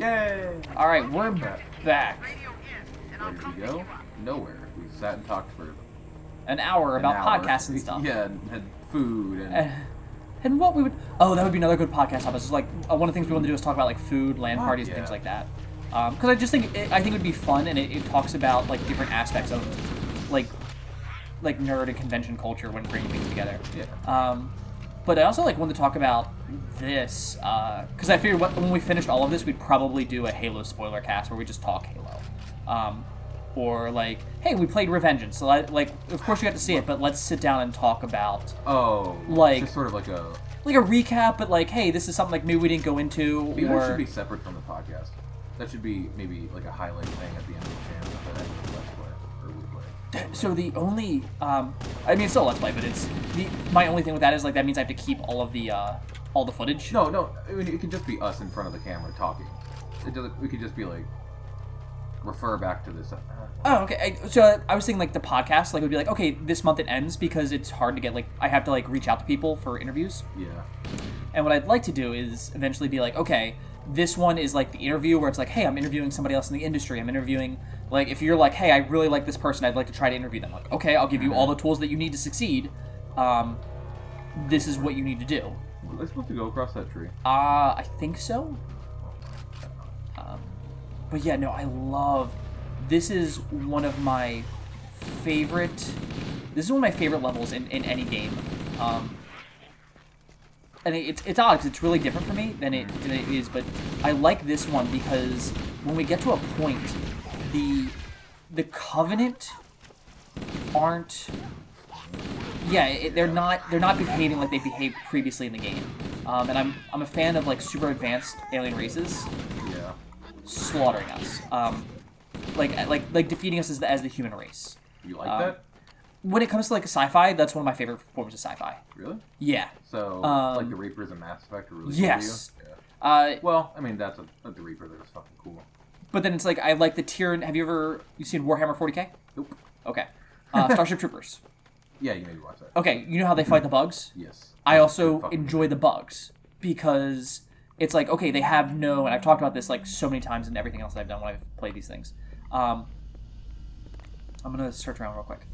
Yay! Alright, we're back. Where did we go? Nowhere. We sat and talked for An hour about podcasts and stuff. Yeah, and had food and... And what we would... Oh, that would be another good podcast topic. It's like, one of the things we want to do is talk about, like, food, LAN parties, and things like that. Because I just think... I think it would be fun, and it talks about, like, different aspects of, like nerd and convention culture when bringing things together. Yeah. But I also, like, wanted to talk about this, because I figured when we finished all of this, we'd probably do a Halo spoiler cast where we just talk Halo. Or, like, hey, we played Revengeance, so, like, of course you got to see it, but let's sit down and talk about... Oh, like... just sort of like a... Like a recap, but, like, hey, this is something, like, maybe we didn't go into, Maybe or... that should be separate from the podcast. That should be, maybe, like, a highlight thing at the end of the channel that I would Let's Play, or would play. So the only... I mean, it's still Let's Play, but it's... My only thing with that is, like, that means I have to keep all the footage. No, I mean, it could just be us in front of the camera talking. We could just be, like... refer back to this. Oh, okay. So I was thinking, like, the podcast, like, would be like, okay, this month it ends because it's hard to get, like, I have to, like, reach out to people for interviews. Yeah. And what I'd like to do is eventually be like, okay, this one is, like, the interview where it's like, hey, I'm interviewing somebody else in the industry. I'm interviewing, like, if you're like, hey, I really like this person, I'd like to try to interview them. Like, okay, I'll give you all the tools that you need to succeed. This is what you need to do. Are they supposed to go across that tree? I think so. But yeah, no, I love... This is one of my favorite... This is one of my favorite levels in any game. And it's odd, because it's really different for me than it is, but I like this one because when we get to a point, the Covenant aren't... Yeah, they're not behaving like they behaved previously in the game. And I'm a fan of, like, super advanced alien races. Yeah. Slaughtering us, like defeating us as the human race. You like that? When it comes to, like, sci-fi, that's one of my favorite forms of sci-fi. Really? Yeah. So, like the Reapers and Mass Effect are really yes. cool to you? Yeah. Well, I mean, the Reapers are just fucking cool. But then it's like, I like the tier... Have you seen Warhammer 40k? Nope. Okay. Starship Troopers. Yeah, you maybe watch that. Okay, you know how they fight the bugs? Yes. I also enjoy the bugs, because... It's like, okay, they have no... And I've talked about this, like, so many times in everything else I've done when I've played these things. I'm going to search around real quick.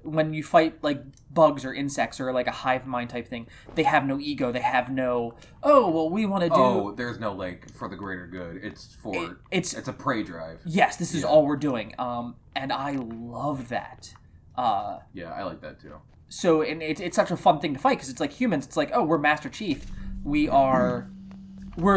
When you fight, like, bugs or insects or, like, a hive mind type thing, they have no ego. They have no, oh, well, we want to do... Oh, there's no, like, for the greater good. It's for... It's a prey drive. Yes, this is all we're doing. And I love that. Yeah, I like that, too. So, and it's such a fun thing to fight, because it's like humans. It's like, oh, we're Master Chief. We're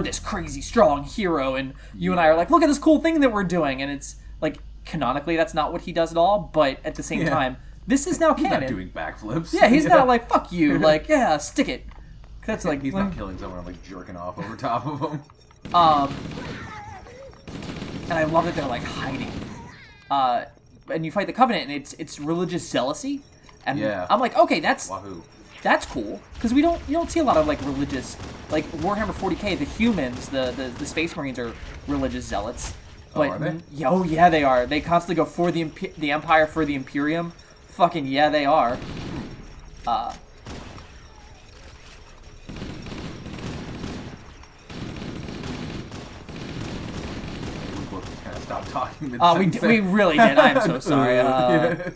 this crazy strong hero, and you and I are like, look at this cool thing that we're doing, and it's like, canonically that's not what he does at all, but at the same time, this is now canon. He's not doing backflips. Yeah, he's not like, fuck you, like, yeah, stick it. That's like... He's not killing someone, like, jerking off over top of him. And I love that they're, like, hiding. And you fight the Covenant, and it's religious zealousy, and I'm like, okay, that's... Wahoo. That's cool, because you don't see a lot of, like, religious, like, Warhammer 40k, the humans, the Space Marines are religious zealots. But, are they? Oh, yeah, they are. They constantly go for the Empire, for the Imperium. Fucking, yeah, they are. We'll just kind of stop talking. We really did. I'm so sorry. Yeah.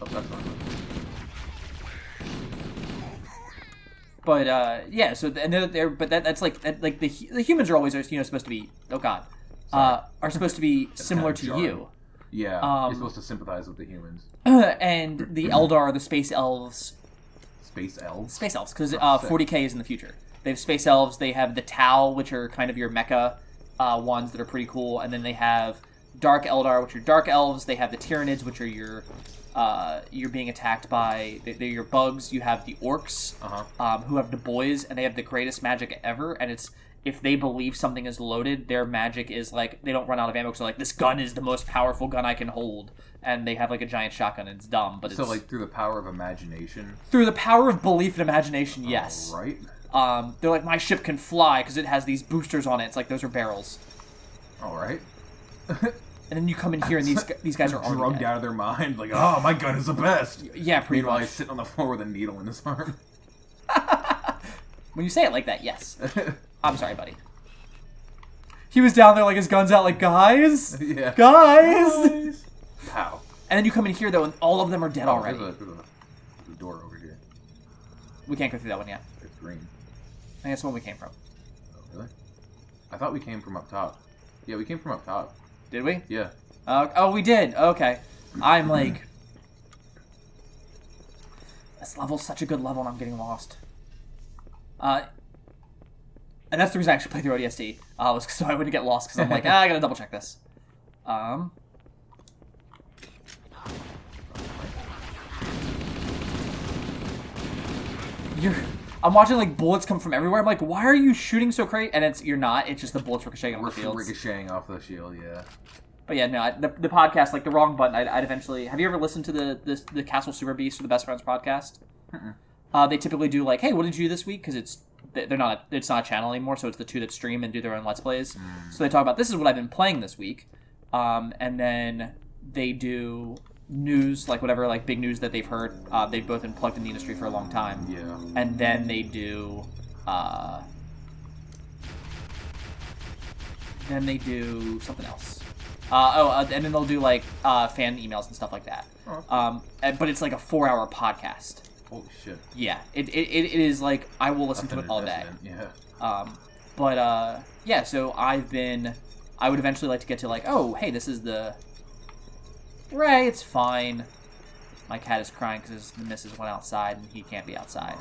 Oh, that's not good. But yeah, so and they're but that's like the humans are always supposed to be are supposed to be similar to you. Yeah, you're supposed to sympathize with the humans. And the Eldar are the space elves. Space elves? Space elves, because 40k is in the future. They have space elves. They have the Tau, which are kind of your mecha ones that are pretty cool, and then they have Dark Eldar, which are dark elves. They have the Tyranids, which are you're being attacked by... They're your bugs. You have the orcs, who have the boys, and they have the greatest magic ever, and it's... If they believe something is loaded, their magic is, like... They don't run out of ammo, because they're like, this gun is the most powerful gun I can hold. And they have, like, a giant shotgun, and it's dumb, but So, like, through the power of imagination? Through the power of belief and imagination, yes. Right. They're like, my ship can fly, because it has these boosters on it. It's like, those are barrels. Alright. And then you come in here, and these guys are drugged out of their mind, like, oh, my gun is the best. Yeah, pretty Meanwhile, much. he's sitting on the floor with a needle in his arm. When you say it like that, yes. I'm sorry, buddy. He was down there like his gun's out like, guys? Yeah. Guys! How? And then you come in here, though, and all of them are dead already. There's a door over here. We can't go through that one yet. It's green. I think that's the one we came from. Oh, really? I thought we came from up top. Yeah, we came from up top. Did we? Yeah. Oh, we did. Okay. I'm like... This level's such a good level, and I'm getting lost. And that's the reason I actually played through ODST. Was so I wouldn't get lost, because I'm like, I gotta double check this. I'm watching like bullets come from everywhere. I'm like, why are you shooting so crazy? And you're not. It's just the bullets ricocheting off the fields. Ricocheting off the shield, yeah. But yeah, no, the podcast, like the wrong button. I'd eventually. Have you ever listened to the Castle Super Beast or the Best Friends podcast? They typically do like, hey, what did you do this week? Because it's not a channel anymore, so it's the two that stream and do their own Let's Plays. So they talk about, this is what I've been playing this week, and then they do news, like whatever, like big news that they've heard. They've both been plugged in the industry for a long time. Yeah. And then they do something else. And then they'll do like fan emails and stuff like that. But it's like a 4-hour podcast. Holy shit. Yeah, it is like, I will listen to it all day. Yeah. Yeah, so I would eventually like to get to like, oh, hey, this is the... Ray, it's fine. My cat is crying because the missus went outside and he can't be outside.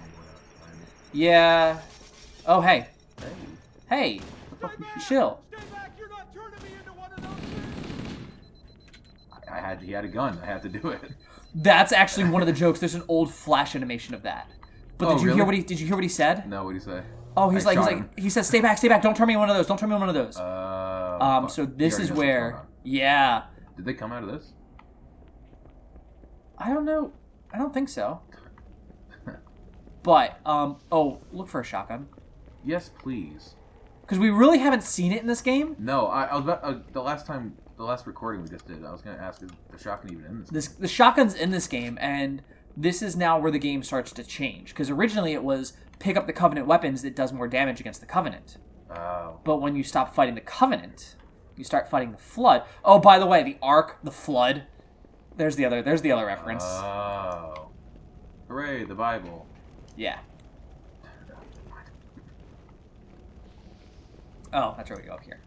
Yeah. Oh, hey. Hey. Chill. He had a gun. I had to do it. That's actually one of the jokes. There's an old Flash animation of that. But did you hear what he said? No, what did he say? Oh, he says, stay back. Don't turn me one of those. Don't turn me one of those. So this is where, yeah. Did they come out of this? I don't know. I don't think so. But, look for a shotgun. Yes, please. Because we really haven't seen it in this game. No, I was about, the last recording we just did, I was going to ask, is the shotgun even in this game? The shotgun's in this game, and this is now where the game starts to change. Because originally it was, pick up the Covenant weapons that does more damage against the Covenant. Oh. But when you stop fighting the Covenant, you start fighting the Flood. Oh, by the way, the Ark, the Flood... There's the other reference. Oh. Hooray, the Bible. Yeah. Oh, that's where we go up here.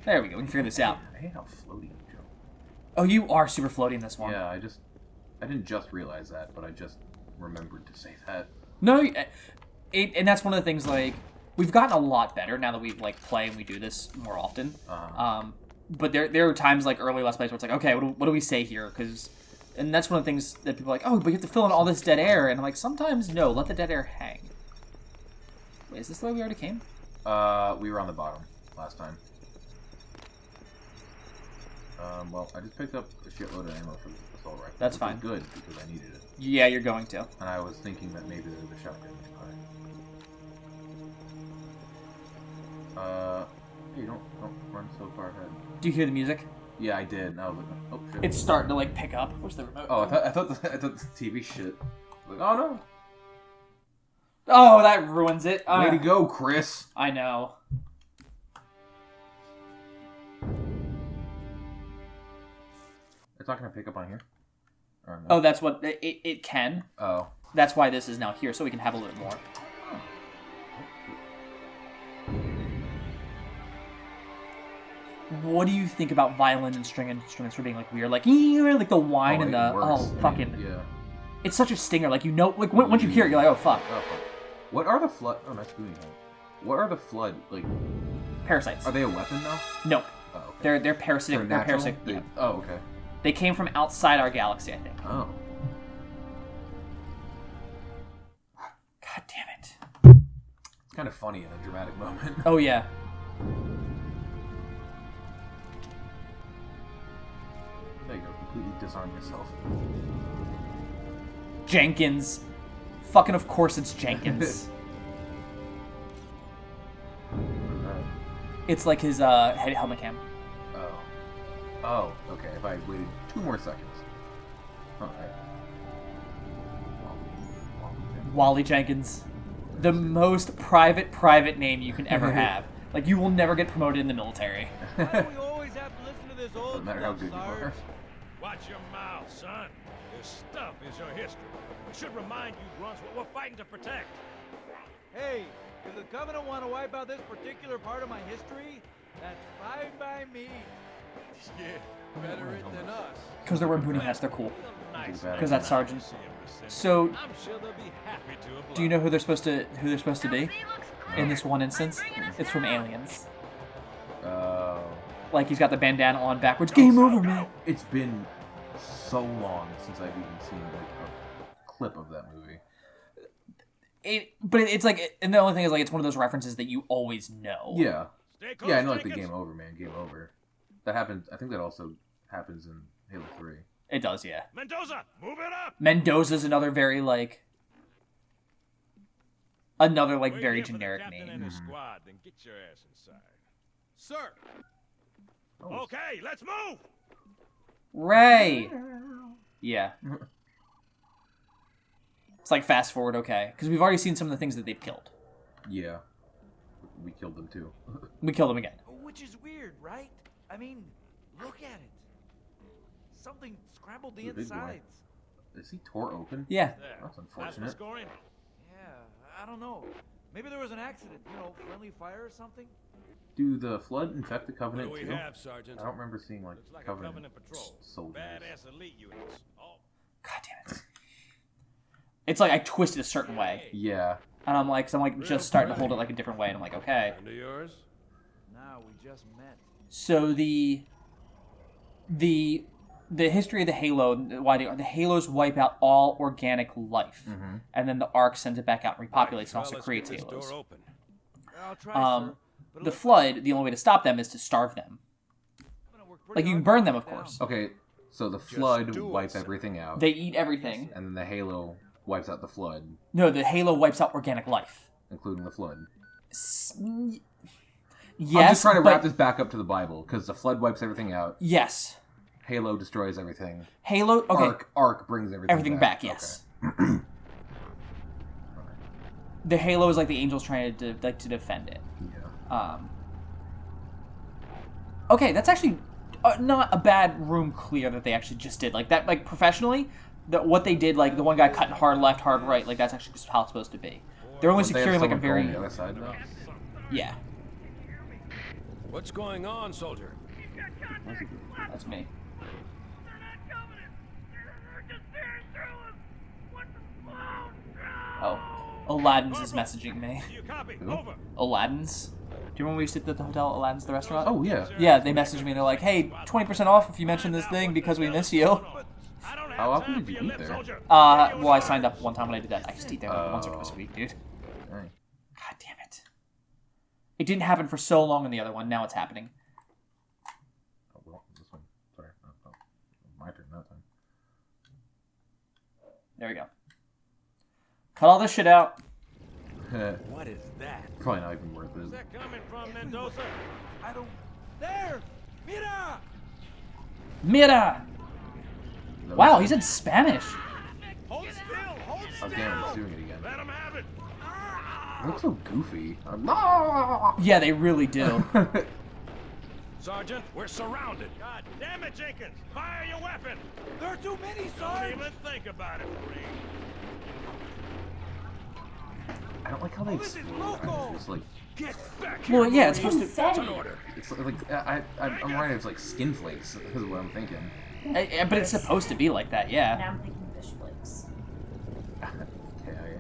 There we go. We can figure this out. I hate how floaty you jump. Oh, you are super floaty in this one. Yeah, I didn't just realize that, but I just remembered to say that. No, and that's one of the things, like... We've gotten a lot better now that we like play and we do this more often. But there are times like early Let's Plays where it's like, okay, what do we say here? And that's one of the things that people are like, oh, but you have to fill in all this dead air. And I'm like, sometimes no, let the dead air hang. Wait, is this the way we already came? We were on the bottom last time. Well, I just picked up a shitload of ammo for the assault rifle. That's fine. Good because I needed it. Yeah, you're going to. And I was thinking that maybe there was a shotgun nearby. Hey, don't run so far ahead. Do you hear the music? Yeah, I did. And I was like, oh shit. It's starting to like pick up. Where's the remote? Oh, I thought the TV shit. Like, oh no. Oh, that ruins it. Way to go, Chris. I know. It's not gonna pick up on here. Or no? Oh, that's what it can. Oh. That's why this is now here, so we can have a little more. What do you think about violin and string instruments for being like weird, like the whine and the fucking? Yeah. It's such a stinger, like like once you hear it, you're like, oh fuck. Oh, fuck. What are the flood? Oh, nice booty head. What are the flood like? Parasites. Are they a weapon now? Nope. Oh, okay. They're parasitic. They're parasitic. Yeah. Oh, okay. They came from outside our galaxy, I think. Oh. God damn it. It's kind of funny in a dramatic moment. Oh yeah. There you go. Completely disarm yourself. Jenkins. Fucking of course it's Jenkins. It's like his helmet cam. Oh. Oh, okay. If I waited 2 more seconds. Okay. Wally Jenkins. The most private name you can ever have. Like, you will never get promoted in the military. Why do we always have to listen to this old No matter how stuff, good you Sarge? are. Watch your mouth, son. This stuff is your history. It should remind you grunts what we're fighting to protect. Hey, if the Covenant want to wipe out this particular part of my history, that's fine by me. Yeah, better it than us. Because they're wearing booty hats, they're cool. Nice. Because that's Sergeant. So, I'm sure they'll be happy to oblige. do you know who they're supposed to be? In this one instance? It's from Aliens. Like, he's got the bandana on backwards. Game over, man! It's been so long since I've even seen like a clip of that movie. But it's like, and the only thing is, like, it's one of those references that you always know. Yeah. Stay close, Yeah, I know like the Jenkins. game over, man. Game over. That happens. I think that also happens in Halo 3. It does, yeah. Mendoza, move it up. Mendoza's another very, like... Another, like, Wait very here for the generic captain name. and his squad, then get your ass inside. Sir. Oh. Okay, let's move. Ray! Yeah. It's like, fast forward, okay. Because we've already seen some of the things that they've killed. Yeah. We killed them too. We killed them again. Which is weird, right? I mean, look at it. Something scrambled the The big boy. insides. Is he tore open? Yeah. There. That's the unfortunate. scoring. Yeah, I don't know. Maybe there was an accident. You know, friendly fire or something. Do the Flood infect the What Covenant do we too? have, Sergeant? I don't remember seeing like, Looks like a Covenant, Covenant patrol. soldiers. Badass elite units. Oh, God damn it. It's like I twisted a certain way. Yeah. And I'm like, just starting to hold it like a different way. And I'm like, okay. under yours. Now we just met. So the history of the Halo, why the Halos wipe out all organic life, and then the Ark sends it back out and repopulates and Well, also let's creates get this Halos. door open. I'll try, sir. But it The looks Flood, the only way to stop them is to starve them. like it worked pretty Like, you can hard burn to them, knock of it down. course. Okay, so the Flood do it, wipes sir. everything out, They eat everything. and then the Halo wipes out the Flood, No, the Halo wipes out organic life. including the Flood. Yes, I'm just trying to but wrap this back up to the Bible, because the Flood wipes everything out, yes, Halo destroys everything, Halo. Okay, Ark brings everything, everything back. Yes. The Halo is like the angels trying to defend it. Okay. Yeah. Okay, that's actually not a bad room clear that they actually just did. Like that, like professionally, what they did, like the one guy cutting hard left, hard right, like that's actually just how it's supposed to be. They're only They have securing like a someone very going the other side, though? yeah. What's going on, soldier? That's me. Oh, Aladdin's is messaging me. Do you copy? Who? Over. Aladdin's. Do you remember when we used to sit at the hotel, Aladdin's, the restaurant? Oh, yeah. Yeah, they messaged me. They're like, "Hey, 20% off if you mention this thing because we miss you." I don't have How often time did you for your eat lip, there? soldier. Well, I signed up one time when I did that. I just eat there like once or twice a week, dude. Dang. God damn it. It didn't happen for so long in the other one. Now it's happening. Oh, well, this one. Sorry. Oh, my turn that time. There we go. Cut all this shit out. What is that? Probably not even worth Where's it. that coming from, Mendoza? I don't. There! Mira! Mira! Wow, he said Spanish. Hold still! Hold Oh, still! damn, it's doing it again. Let him have it! It looks so goofy. No! Yeah, they really do. Sergeant, we're surrounded. God damn it, Jenkins! Fire your weapon! There are too many, Don't Sarge! even think about it, Green. I don't like how they this is explode. local. It's like, Get back here! Well, yeah, it's supposed to. That's an order. it's like I'm right. It's like skin flakes. Is what I'm thinking. But it's supposed to be like that, yeah. Now I'm thinking fish flakes. Okay.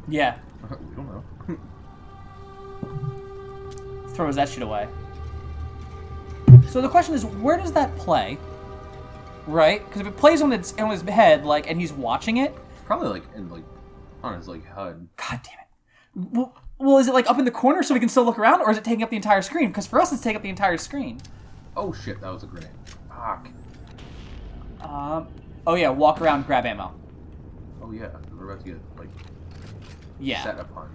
Yeah. We don't know. Throws that shit away. So the question is, where does that play? Right? Because if it plays on his head, like, and he's watching it, Probably like on his like HUD. God damn it. Well, is it like up in the corner so we can still look around, or is it taking up the entire screen? Because for us, it's taking up the entire screen. Oh shit, that was a grenade. Fuck. Oh yeah, walk around, grab ammo. Oh yeah, we're about to get like Yeah. set upon.